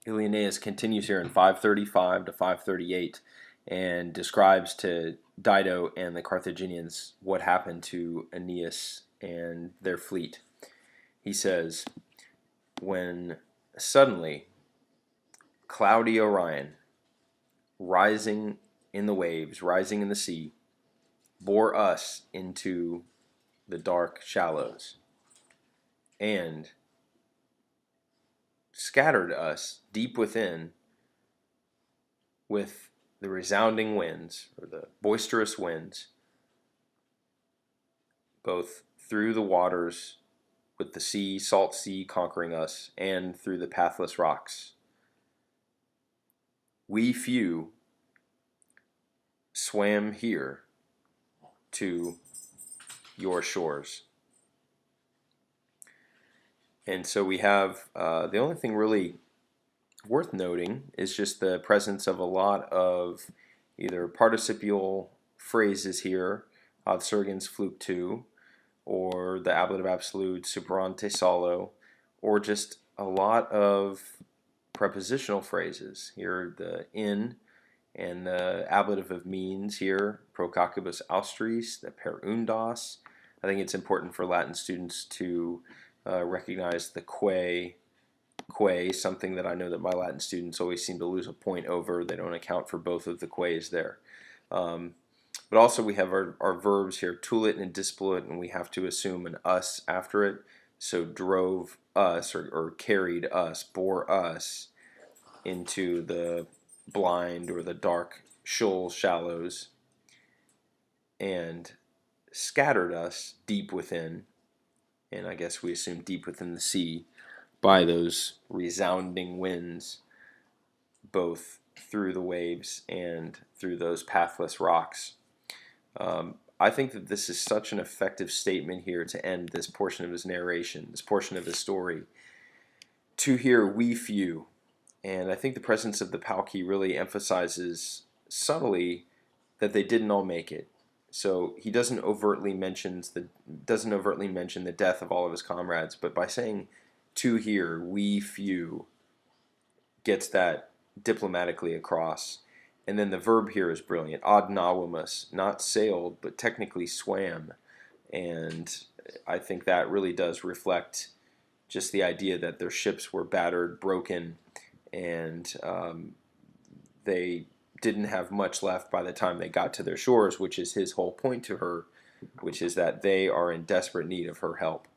Aeneas continues here in 535 to 538 and describes to Dido and the Carthaginians what happened to Aeneas and their fleet. He says, when suddenly cloudy Orion, rising in the waves, rising in the sea, bore us into the dark shallows and scattered us deep within with the resounding winds, or the boisterous winds, both through the waters with the sea, salt sea conquering us, and through the pathless rocks. We few swam here to your shores. And so we have the only thing really worth noting is just the presence of a lot of either participial phrases here, ad surgens fluctu, or the ablative absolute superante solo, or just a lot of prepositional phrases. Here, the in and the ablative of means here, procacibus austris, the per undas. I think it's important for Latin students to recognize the quae, something that I know that my Latin students always seem to lose a point over. They don't account for both of the quaes there. But also we have our verbs here, tulit and dispolit, and we have to assume an us after it. So drove us, or carried us, bore us into the blind or the dark shoal shallows, and scattered us deep within, and I guess we assume deep within the sea, by those resounding winds, both through the waves and through those pathless rocks. I think that this is such an effective statement here to end this portion of his narration, this portion of his story. To hear we few, and I think the presence of the Palki really emphasizes subtly that they didn't all make it. So he doesn't overtly mention the death of all of his comrades, but by saying to hear we few gets that diplomatically across. And then the verb here is brilliant. Ad navimus, not sailed, but technically swam. And I think that really does reflect just the idea that their ships were battered, broken, and they didn't have much left by the time they got to their shores, which is his whole point to her, which is that they are in desperate need of her help.